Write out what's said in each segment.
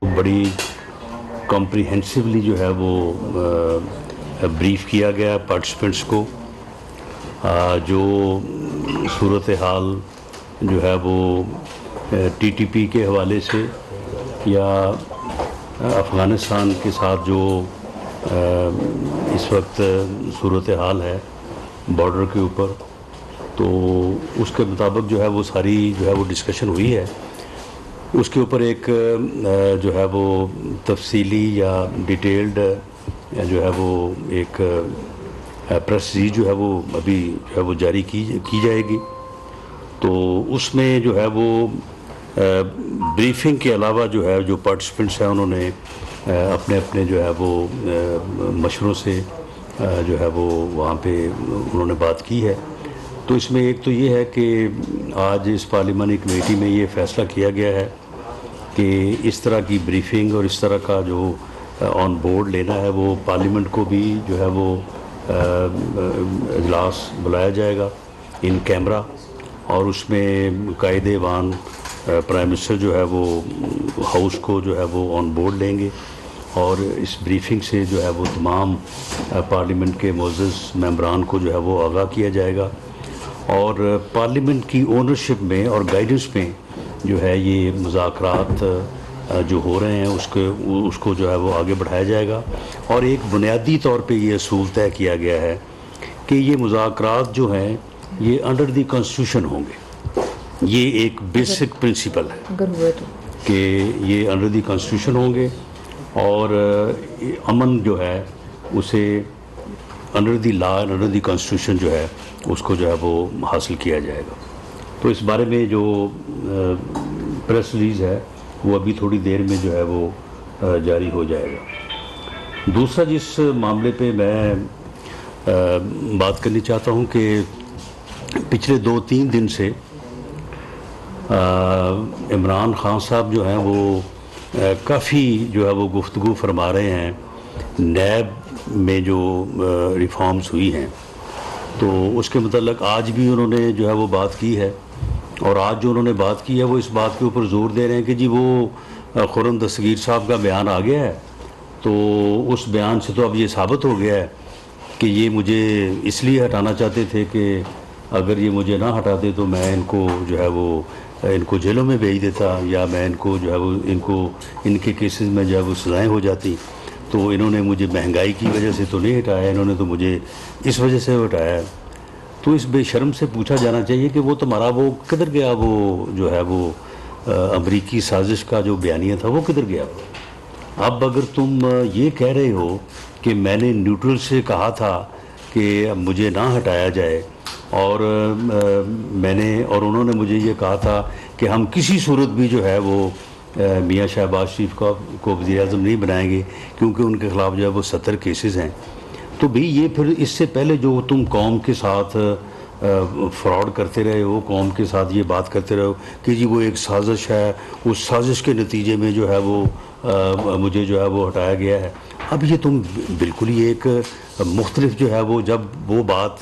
बड़ी कॉम्प्रिहेंसिवली जो है वो ब्रीफ किया गया पार्टिसिपेंट्स को। जो सूरत हाल जो है वो टीटीपी के हवाले से या अफ़गानिस्तान के साथ जो इस वक्त सूरत हाल है बॉर्डर के ऊपर, तो उसके मुताबिक जो है वो सारी जो है वो डिस्कशन हुई है। उसके ऊपर एक जो है वो तफसीली या डिटेल्ड जो है वो एक प्रेस रिलीज जो है वो अभी जो है वो जारी की जाएगी। तो उसमें जो है वो ब्रीफिंग के अलावा जो है जो पार्टिसिपेंट्स हैं उन्होंने अपने अपने जो है वो मशवरों से जो है वो वहाँ पे उन्होंने बात की है। तो इसमें एक तो ये है कि आज इस पार्लिमानी कमेटी में ये फ़ैसला किया गया है कि इस तरह की ब्रीफिंग और इस तरह का जो ऑन बोर्ड लेना है वो पार्लियामेंट को भी जो है वो इजलास बुलाया जाएगा इन कैमरा, और उसमें कायदेवान प्राइम मिनिस्टर जो है वो हाउस को जो है वो ऑन बोर्ड लेंगे, और इस ब्रीफिंग से जो है वो तमाम पार्लियामेंट के मोअज़्ज़ज़ मेंबरान को जो है वो आगाह किया जाएगा, और पार्लियामेंट की ओनरशिप में और गाइडेंस में जो है ये मुज़ाकरात जो हो रहे हैं उसको जो है वो आगे बढ़ाया जाएगा। और एक बुनियादी तौर पे ये असूल तय किया गया है कि ये मुज़ाकरात जो हैं ये अंडर द कॉन्स्टिट्यूशन होंगे। ये एक बेसिक प्रिंसिपल है कि ये अंडर द कॉन्स्टिट्यूशन होंगे, और अमन जो है उसे under the law under the constitution जो है उसको जो है वो हासिल किया जाएगा। तो इस बारे में जो प्रेस रिलीज़ है वो अभी थोड़ी देर में जो है वो जारी हो जाएगा। दूसरा जिस मामले पे मैं बात करनी चाहता हूँ कि पिछले 2-3 दिन से इमरान खान साहब जो हैं वो काफ़ी जो है वो गुफ्तगू फरमा रहे हैं नैब में जो रिफॉर्म्स हुई हैं, तो उसके मतलब आज भी उन्होंने जो है वो बात की है। और आज जो उन्होंने बात की है वो इस बात के ऊपर ज़ोर दे रहे हैं कि जी वो खुर्रम दस्तगीर साहब का बयान आ गया है, तो उस बयान से तो अब ये साबित हो गया है कि ये मुझे इसलिए हटाना चाहते थे कि अगर ये मुझे ना हटाते तो मैं इनको जो है वो इनको जेलों में भेज देता, या मैं इनको जो है वो इनके केसेस में जो है वो सज़ाएँ हो जाती। तो इन्होंने मुझे महंगाई की वजह से तो नहीं हटाया, इन्होंने तो मुझे इस वजह से हटाया। तो इस बेशर्म से पूछा जाना चाहिए कि वो तुम्हारा वो किधर गया, वो जो है वो अमरीकी साजिश का जो बयानिया था वो किधर गया। अब अगर तुम ये कह रहे हो कि मैंने न्यूट्रल से कहा था कि मुझे ना हटाया जाए, और उन्होंने मुझे ये कहा था कि हम किसी सूरत भी जो है वो मियाँ शहबाज शरीफ को वज़ीर-ए-आज़म नहीं बनाएंगे क्योंकि उनके ख़िलाफ़ जो है वो 70 केसेस हैं। तो भाई ये फिर इससे पहले जो तुम कौम के साथ फ्रॉड करते रहे हो, कौम के साथ ये बात करते रहो कि जी वो एक साजिश है, उस साजिश के नतीजे में जो है वो मुझे जो है वो हटाया गया है। अब ये तुम बिल्कुल ही एक मुख्तलिफ जो है वो, जब वो बात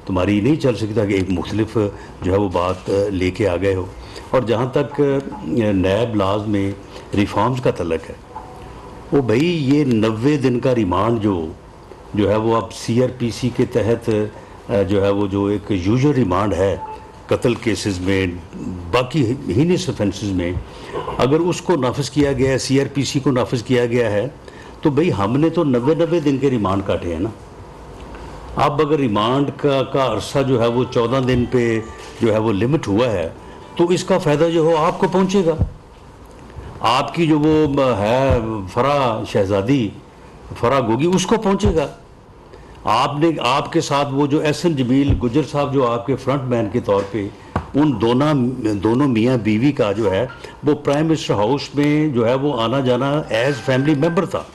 तुम्हारी नहीं चल सकता कि एक मुख्तलिफ जो है वो बात लेके आ गए हो। और जहाँ तक नैब लाज में रिफॉर्म्स का तल्लक है, वो भाई ये 90 दिन का रिमांड जो है वो अब CRPC के तहत जो है वो जो एक यूजुअल रिमांड है कत्ल केसेस में, बाकी हीनियस ऑफेंसेस में, अगर उसको नाफिज किया गया है, CRPC को नाफिज किया गया है, तो भाई हमने तो 90 दिन के रिमांड काटे हैं ना। अब अगर रिमांड का अरसा जो है वो 14 दिन पे जो है वो लिमिट हुआ है, तो इसका फ़ायदा जो हो आपको पहुँचेगा। आपकी जो वो है फराह गोगी उसको पहुँचेगा। आपके साथ वो जो एहसन जमील गुजर साहब जो आपके फ्रंट मैन के तौर पे, उन दोनों मियाँ बीवी का जो है वो प्राइम मिनिस्टर हाउस में जो है वो आना जाना एज फैमिली मेंबर था।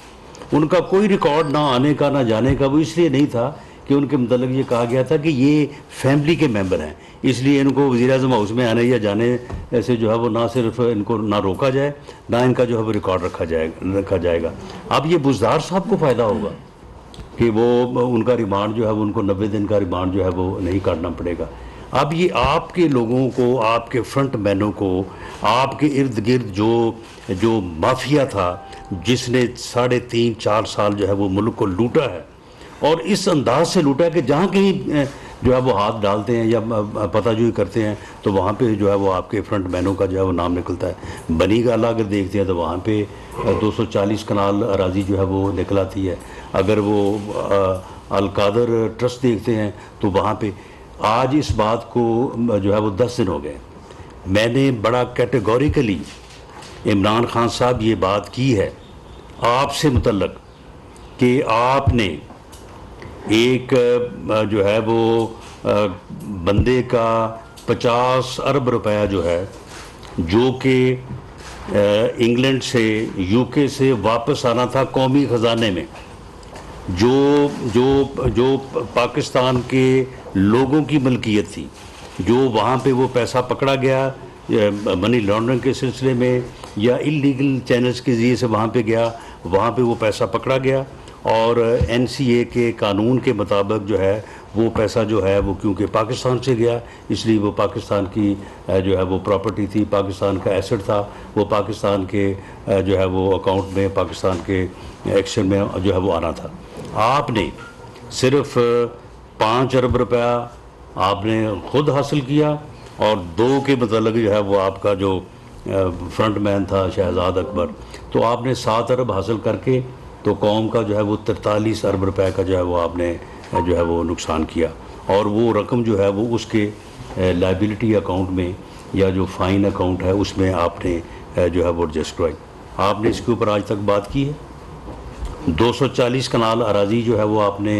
उनका कोई रिकॉर्ड ना आने का ना जाने का, वो इसलिए नहीं था कि उनके मतलब ये कहा गया था कि ये फैमिली के मेंबर हैं, इसलिए इनको वज़ीर-ए-आज़म हाउस में आने या जाने ऐसे जो है वो ना सिर्फ इनको ना रोका जाए, ना इनका जो है वो रिकॉर्ड रखा जाएगा। अब ये बुज़दार साहब को फ़ायदा होगा कि वो उनका रिमांड जो है वो उनको 90 दिन का रिमांड जो है वो नहीं काटना पड़ेगा। अब ये आपके लोगों को, आपके फ्रंट मैनों को, आपके इर्द गिर्द जो माफिया था जिसने 3.5-4 साल जो है वो मुल्क को लूटा है, और इस अंदाज से लूटा कि जहाँ कहीं जो है वो हाथ डालते हैं या पताजोई करते हैं तो वहाँ पे जो है वो आपके फ्रंट मैनों का जो है वो नाम निकलता है। बनी गाला अगर देखते हैं तो वहाँ पे 240 कनाल अराजी जो है वो निकल आती है। अगर वो अलकादर ट्रस्ट देखते हैं तो वहाँ पे आज इस बात को जो है वो 10 दिन हो गए। मैंने बड़ा कैटेगोरिकली इमरान खान साहब ये बात की है आपसे मुतल्लक कि आपने एक जो है वो बंदे का 50 अरब रुपया जो है, जो कि इंग्लैंड से, यूके से वापस आना था कौमी ख़जाने में, जो पाकिस्तान के लोगों की मलकियत थी, जो वहाँ पे वो पैसा पकड़ा गया मनी लॉन्ड्रिंग के सिलसिले में या इलीगल चैनल्स के ज़रिए से वहाँ पे गया, वहाँ पे वो पैसा पकड़ा गया और एनसीए के कानून के मुताबिक जो है वो पैसा जो है वो क्योंकि पाकिस्तान से गया इसलिए वो पाकिस्तान की जो है वो प्रॉपर्टी थी, पाकिस्तान का एसेट था, वो पाकिस्तान के जो है वो अकाउंट में, पाकिस्तान के एक्शन में जो है वो आना था। आपने सिर्फ 5 अरब रुपया आपने खुद हासिल किया और 2 के मतलब जो है वो आपका जो फ्रंट मैन था शहजाद अकबर, तो आपने 7 अरब हासिल करके तो कौम का जो है वो 43 अरब रुपए का जो है वो आपने जो है वो नुकसान किया, और वो रकम जो है वो उसके लाइबिलिटी अकाउंट में या जो फ़ाइन अकाउंट है उसमें आपने जो है वो एडजस्ट करवाई। आपने इसके ऊपर आज तक बात की है। 240 कनाल अराजी जो है वो आपने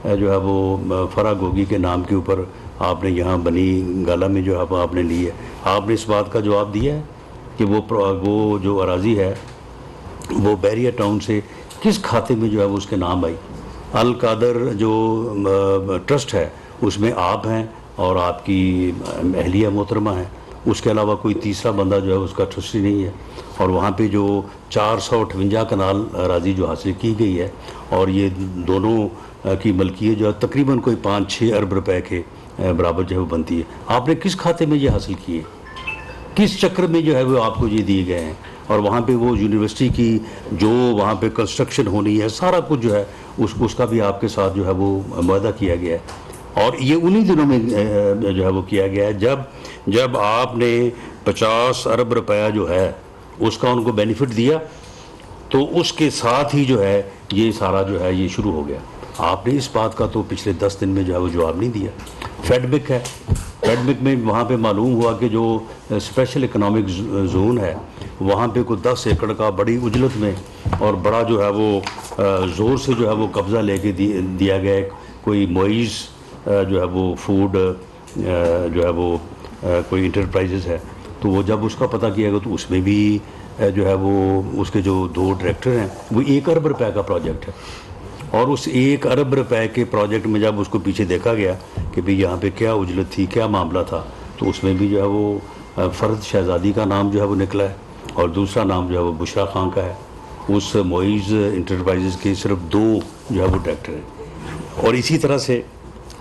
जो है वो फरा गोगी के नाम के ऊपर आपने यहाँ बनी गाला में जो है वो आपने ली है। आपने इस बात का जवाब दिया है कि वो जो अराजी है वो बैरिया टाउन से किस खाते में जो है वो उसके नाम आई। अल कादर जो ट्रस्ट है उसमें आप हैं और आपकी अहलिया मोहतरमा है, उसके अलावा कोई तीसरा बंदा जो है उसका ट्रस्टी नहीं है। और वहाँ पे जो 458 कनाल अराजी जो हासिल की गई है और ये दोनों की मलकियत जो है तकरीबन कोई 5-6 अरब रुपए के बराबर जो है वो बनती है। आपने किस खाते में ये हासिल किए, किस चक्र में जो है वो आपको ये दिए गए हैं? और वहाँ पे वो यूनिवर्सिटी की जो वहाँ पे कंस्ट्रक्शन होनी है सारा कुछ जो है उसका भी आपके साथ जो है वो मुआहदा किया गया है। और ये उन्हीं दिनों में जो है वो किया गया है जब आपने 50 अरब रुपया जो है उसका उनको बेनिफिट दिया, तो उसके साथ ही जो है ये सारा जो है ये शुरू हो गया। आपने इस बात का तो पिछले 10 दिन में जो है वो जवाब नहीं दिया। फेडबिक है, फेडबिक में वहाँ पे मालूम हुआ कि जो स्पेशल इकोनॉमिक जोन है वहाँ पे कोई 10 एकड़ का बड़ी उजलत में और बड़ा जो है वो ज़ोर से जो है वो कब्ज़ा लेके दिया गया। कोई मोइज़ जो है वो फूड जो है वो कोई इंटरप्राइजेज़ है, तो वो जब उसका पता किया गया तो उसमें भी जो है वो उसके जो 2 डायरेक्टर हैं वो 1 अरब रुपए का प्रोजेक्ट है। और उस 1 अरब रुपए के प्रोजेक्ट में जब उसको पीछे देखा गया कि भाई यहाँ पे क्या उजलत थी, क्या मामला था, तो उसमें भी जो है वो फ़र्द शहज़ादी का नाम जो है वो निकला है और दूसरा नाम जो है वो बुशरा खान का है। उस मोइज़ इंटरप्राइजेज़ के सिर्फ 2 जो है वो डायरेक्टर हैं। और इसी तरह से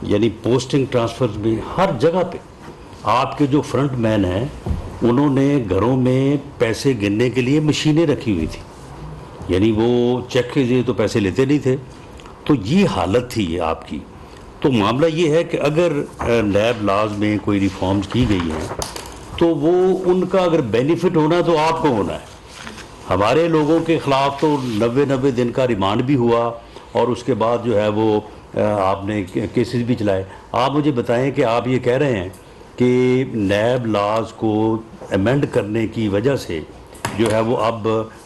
यानी पोस्टिंग ट्रांसफ़र में हर जगह पे आपके जो फ्रंट मैन हैं उन्होंने घरों में पैसे गिनने के लिए मशीनें रखी हुई थी, यानी वो चेक के लिए तो पैसे लेते नहीं थे। तो ये हालत थी आपकी। तो मामला ये है कि अगर नैब लाज में कोई रिफॉर्म्स की गई हैं तो वो उनका अगर बेनिफिट होना तो आपको होना है। हमारे लोगों के ख़िलाफ़ तो 90 दिन का रिमांड भी हुआ और उसके बाद जो है वो आपने केसेस भी चलाए। आप मुझे बताएं कि आप ये कह रहे हैं कि नैब लाज को अमेंड करने की वजह से जो है वो अब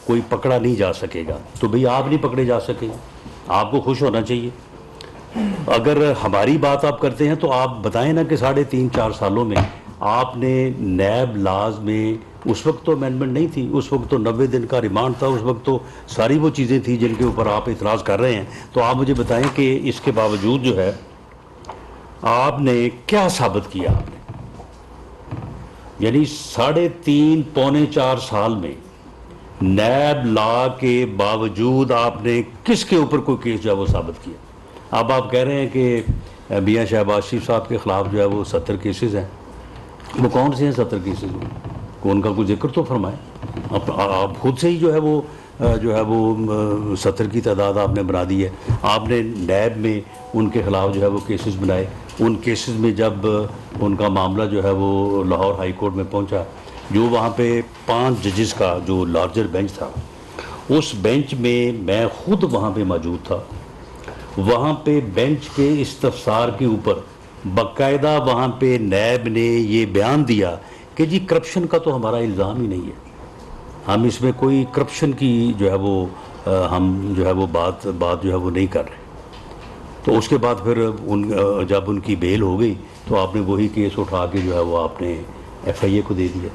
कोई पकड़ा नहीं जा सकेगा, तो भाई आप नहीं पकड़े जा सके, आपको खुश होना चाहिए। अगर हमारी बात आप करते हैं तो आप बताएं ना कि 3.5-4 सालों में आपने नैब लाज में, उस वक्त तो अमेंडमेंट नहीं थी, उस वक्त तो 90 दिन का रिमांड था, उस वक्त तो सारी वो चीज़ें थी जिनके ऊपर आप इतराज़ कर रहे हैं। तो आप मुझे बताएं कि इसके बावजूद जो है आपने क्या साबित किया आपने, यानी 3.5-4 साल में नैब ला के बावजूद आपने किसके ऊपर कोई केस जो है वो साबित किया। अब आप कह रहे हैं कि मियाँ शहबाज शरीफ साहब के ख़िलाफ़ जो है वो 70 केसेस हैं। वो कौन से हैं 70 केसेस को उनका कुछ जिक्र तो फरमाएं। आप खुद से ही जो है वो 70 की तादाद आपने बना दी है। आपने नैब में उनके ख़िलाफ़ जो है वो केसेस बनाए। उन केसेस में जब उनका मामला जो है वो लाहौर हाई कोर्ट में पहुंचा, जो वहाँ पे 5 जजेस का जो लार्जर बेंच था, उस बेंच में मैं खुद वहाँ पे मौजूद था। वहाँ पे बेंच के इस्तफसार के ऊपर बाकायदा वहाँ पे नैब ने ये बयान दिया कि जी करप्शन का तो हमारा इल्ज़ाम ही नहीं है, हम इसमें कोई करप्शन की जो है वो हम जो है वो बात जो है वो नहीं कर रहे। तो उसके बाद फिर जब उनकी बेल हो गई तो आपने वही केस उठा के जो है वो आपने FIA को दे दिया।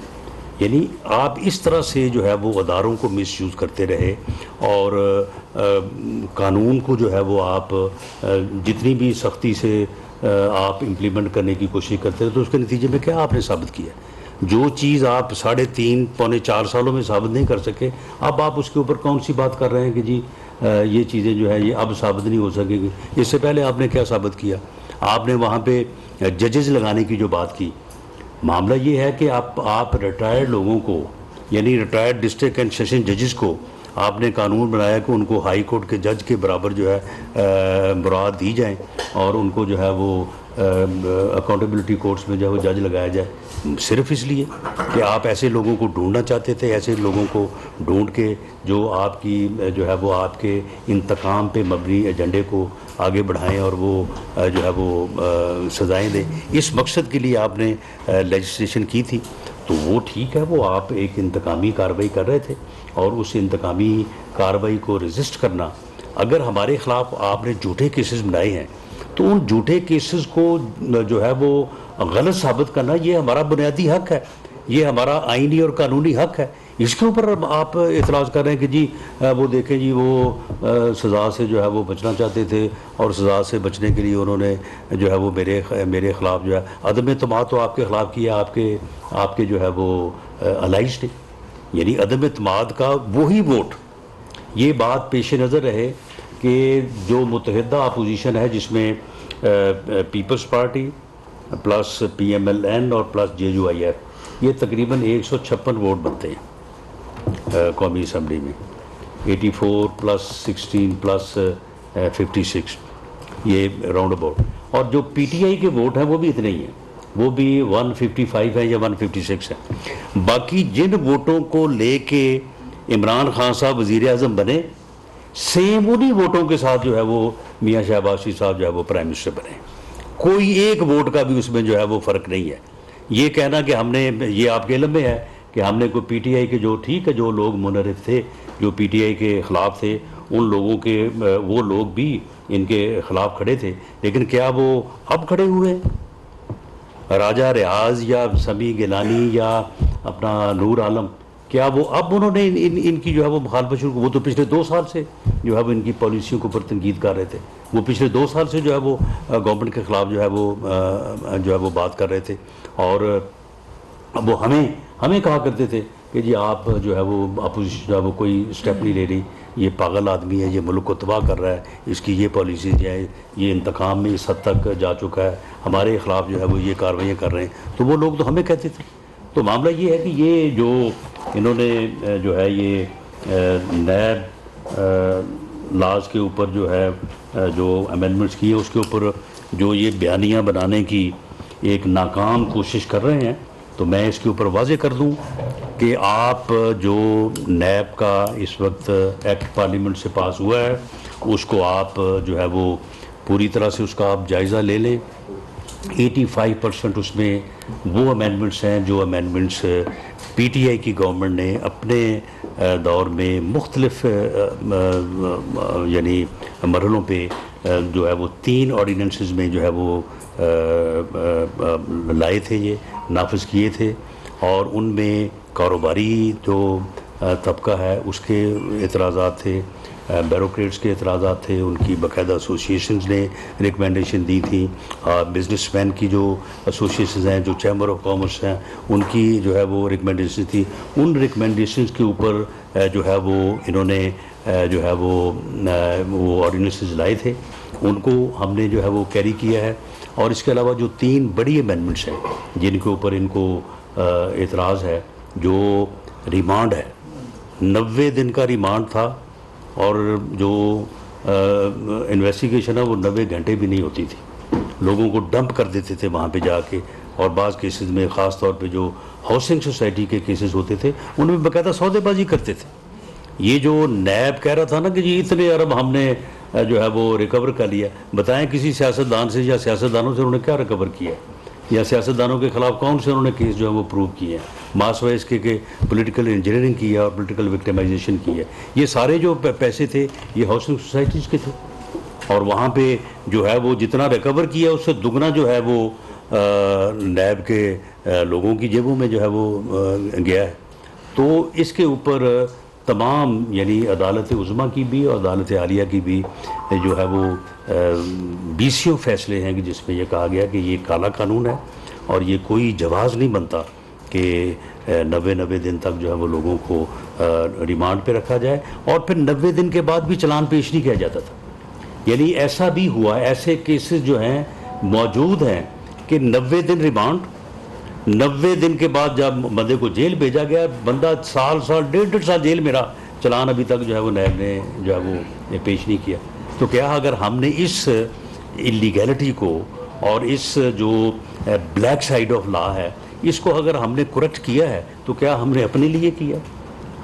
यानी आप इस तरह से जो है वो अदारों को मिसयूज़ करते रहे और कानून को जो है वो आप जितनी भी सख्ती से आप इम्प्लीमेंट करने की कोशिश करते रहे, तो उसके नतीजे में क्या आपने साबित किया? जो चीज़ आप 3.5 पौने 4 सालों में साबित नहीं कर सके, अब आप उसके ऊपर कौन सी बात कर रहे हैं कि जी ये चीज़ें जो है ये अब साबित नहीं हो सकेगी। इससे पहले आपने क्या साबित किया? आपने वहाँ पे जजेस लगाने की जो बात की, मामला ये है कि आप रिटायर्ड लोगों को, यानी रिटायर्ड डिस्ट्रिक्ट एंड सेशन जजेस को आपने कानून बनाया कि उनको हाई कोर्ट के जज के बराबर जो है मुराद दी जाए और उनको जो है वो अकाउंटेबिलिटी कोर्ट्स में जो है वो जज लगाया जाए, सिर्फ इसलिए कि आप ऐसे लोगों को ढूंढना चाहते थे, ऐसे लोगों को ढूंढ के जो आपकी जो है वो आपके इंतकाम पे मबनी एजेंडे को आगे बढ़ाएं और वो जो है वो सज़ाएं दें। इस मकसद के लिए आपने लेजिस्लेशन की थी, तो वो ठीक है, वो आप एक इंतकामी कार्रवाई कर रहे थे और उस इंतकामी कार्रवाई को रेजिस्ट करना, अगर हमारे ख़िलाफ़ आपने झूठे केसेस बनाए हैं तो उन झूठे केसेस को जो है वो गलत साबित करना ये हमारा बुनियादी हक है, ये हमारा आइनी और कानूनी हक है। इसके ऊपर आप इतराज़ कर रहे हैं कि जी वो देखें जी वो सज़ा से जो है वो बचना चाहते थे और सज़ा से बचने के लिए उन्होंने जो है वो मेरे ख़िलाफ़ जो है अदम एतमाद तो आपके ख़िलाफ़ किया, आपके जो है वो अलाइज ने, यानी अदम एतमाद का वही वोट। ये बात पेश नज़र रहे कि जो मुतहदा अपोजिशन है जिसमें पीपल्स पार्टी प्लस PMLN और प्लस JUIF, ये तकरीबन 156 वोट बनते हैं कौमी असम्बली में, 84 प्लस 16 प्लस 56, ये राउंड अबाउट। और जो PTI के वोट हैं वो भी इतने ही हैं, वो भी 155 है या 156 है। बाकी जिन वोटों को लेके इमरान खान साहब वज़ीर आज़म बने, सेम उन्हीं वोटों के साथ जो है वो मियाँ शहबाज शरीफ साहब जो है वो प्राइम मिनिस्टर बने। कोई एक वोट का भी उसमें जो है वो फ़र्क नहीं है। ये कहना कि हमने, ये आपके इल्म में है कि हमने कोई PTI के जो ठीक है जो लोग मुनरिफ थे, जो PTI के ख़िलाफ़ थे, उन लोगों के वो लोग भी इनके ख़िलाफ़ खड़े थे, लेकिन क्या वो अब खड़े हुए हैं? राजा रियाज या समी गिलानी या अपना नूर आलम, क्या वो अब उन्होंने इनकी जो है वो मुखालफत शुरू? वो तो पिछले 2 साल से जो है वो इनकी पॉलिसियों के ऊपर तनकीद कर रहे थे। वो पिछले 2 साल से जो है वो गवर्नमेंट के ख़िलाफ़ जो है वो बात कर रहे थे और अब वो हमें कहा करते थे कि जी आप जो है वो अपोजिशन जो है वो कोई स्टेप नहीं ले रही, ये पागल आदमी है, ये मुल्क को तबाह कर रहा है, इसकी ये पॉलिसीज हैं, ये इंतकाम में इस हद तक जा चुका है, हमारे ख़िलाफ़ जो है वो ये कार्रवाइयाँ कर रहे हैं। तो वो लोग तो हमें कहते थे। तो मामला ये है कि ये जो इन्होंने जो है ये नैब लाज के ऊपर जो है जो अमेंडमेंट्स किए, उसके ऊपर जो ये बयानियाँ बनाने की एक नाकाम कोशिश कर रहे हैं, तो मैं इसके ऊपर वाज़े कर दूं कि आप जो नैब का इस वक्त एक्ट पार्लियामेंट से पास हुआ है, उसको आप जो है वो पूरी तरह से उसका आप जायज़ा ले लें। 85% उसमें वो अमेंडमेंट्स हैं जो अमेंडमेंट्स PTI की गवर्नमेंट ने अपने दौर में मुख्तलिफ यानी मरहलों पे जो है वो 3 ऑर्डिनेंसेस में जो है वो लाए थे, ये नाफिज किए थे, और उनमें कारोबारी जो तबका है उसके एतराज़ात थे, ब्यूरोक्रेट्स के एतराज़ात थे, उनकी बाकायदा एसोसिएशंस ने रिकमेंडेशन दी थी, बिजनेसमैन की जो एसोसिएशंस हैं, जो चैम्बर ऑफ कॉमर्स हैं, उनकी जो है वो रिकमेंडेशन थी। उन रिकमेंडेशंस के ऊपर जो है वो इन्होंने जो है वो ऑर्डिनेंसेस लाए थे, उनको हमने जो है वो कैरी किया है। और इसके अलावा जो 3 बड़ी अमेंडमेंट्स हैं जिनके ऊपर इनको एतराज़ है, जो रिमांड है, 90 दिन का रिमांड था, और जो इन्वेस्टिगेशन है वो 90 घंटे भी नहीं होती थी, लोगों को डंप कर देते थे वहाँ पे जाके। और बाज़ केसेस में ख़ास तौर पे जो हाउसिंग सोसाइटी के केसेस होते थे उनमें बाकायदा सौदेबाजी करते थे। ये जो नैब कह रहा था ना कि जी इतने अरब हमने जो है वो रिकवर कर लिया, बताएं किसी सियासतदान से या सियासतदानों से उन्होंने क्या रिकवर किया है, या सियासतदानों के ख़िलाफ़ कौन से उन्होंने केस जो है वो प्रूव किए हैं। मासवा इसके के पॉलिटिकल इंजीनियरिंग की है और पॉलिटिकल विक्टिमाइजेशन की है। ये सारे जो पैसे थे ये हाउसिंग सोसाइटीज़ के थे, और वहाँ पे जो है वो जितना रिकवर किया उससे दुगना जो है वो नैब के लोगों की जेबों में जो है वो गया है। तो इसके ऊपर तमाम यानी अदालत उज़्मा की भी और अदालत आलिया की भी जो है वो 20 फैसले हैं कि जिसमें यह कहा गया कि ये काला कानून है और ये कोई जवाज़ नहीं बनता कि 90 दिन तक जो है वो लोगों को रिमांड पे रखा जाए और फिर 90 दिन के बाद भी चालान पेश नहीं किया जाता था। यानी ऐसा भी हुआ, ऐसे केसेस जो हैं मौजूद हैं कि 90 दिन रिमांड, 90 दिन के बाद जब बंदे को जेल भेजा गया, बंदा साल 1.5 साल जेल में रहा, चालान अभी तक जो है वो नैब ने जो है वो पेश नहीं किया। तो क्या अगर हमने इस इलीगैलिटी को और इस जो ब्लैक साइड ऑफ लॉ है इसको अगर हमने करेक्ट किया है तो क्या हमने अपने लिए किया?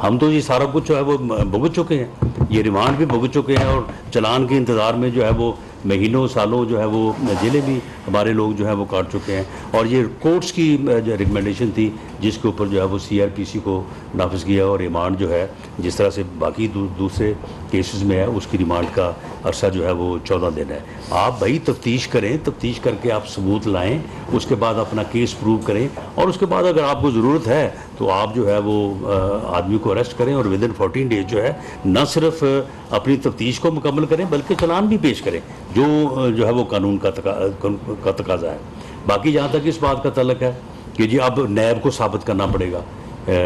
हम तो ये सारा कुछ जो है वो भुगत चुके हैं, ये रिमांड भी भुगत चुके हैं और चालान के इंतज़ार में जो है वो महीनों सालों जो है वो जेलें भी हमारे लोग जो है वो काट चुके हैं। और ये कोर्ट्स की जो रिकमेंडेशन थी जिसके ऊपर जो है वो CRPC को नाफिज किया, और रिमांड जो है जिस तरह से बाकी दूसरे केसेस में है उसकी रिमांड का अरसा जो है वो 14 दिन है। आप भाई तफ्तीश करें, तफ्तीश करके आप सबूत लाएं, उसके बाद अपना केस प्रूव करें, और उसके बाद अगर आपको ज़रूरत है तो आप जो है वो आदमी को अरेस्ट करें और विदिन 14 डेज जो है न सिर्फ अपनी तफ्तीश को मुकम्मल करें बल्कि चालान भी पेश करें जो है वो कानून का तकाजा है। बाकी जहाँ तक इस बात का तल्लक है कि जी अब नैब को साबित करना पड़ेगा,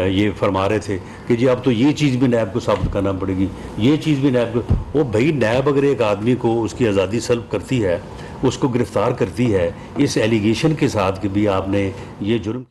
ये फरमा रहे थे कि जी अब तो ये चीज़ भी नैब को साबित करना पड़ेगी, ये चीज़ भी नैब को। वो भाई नैब अगर एक आदमी को उसकी आज़ादी सल्ब करती है, उसको गिरफ़्तार करती है इस एलिगेशन के साथ कि भी आपने ये जुर्म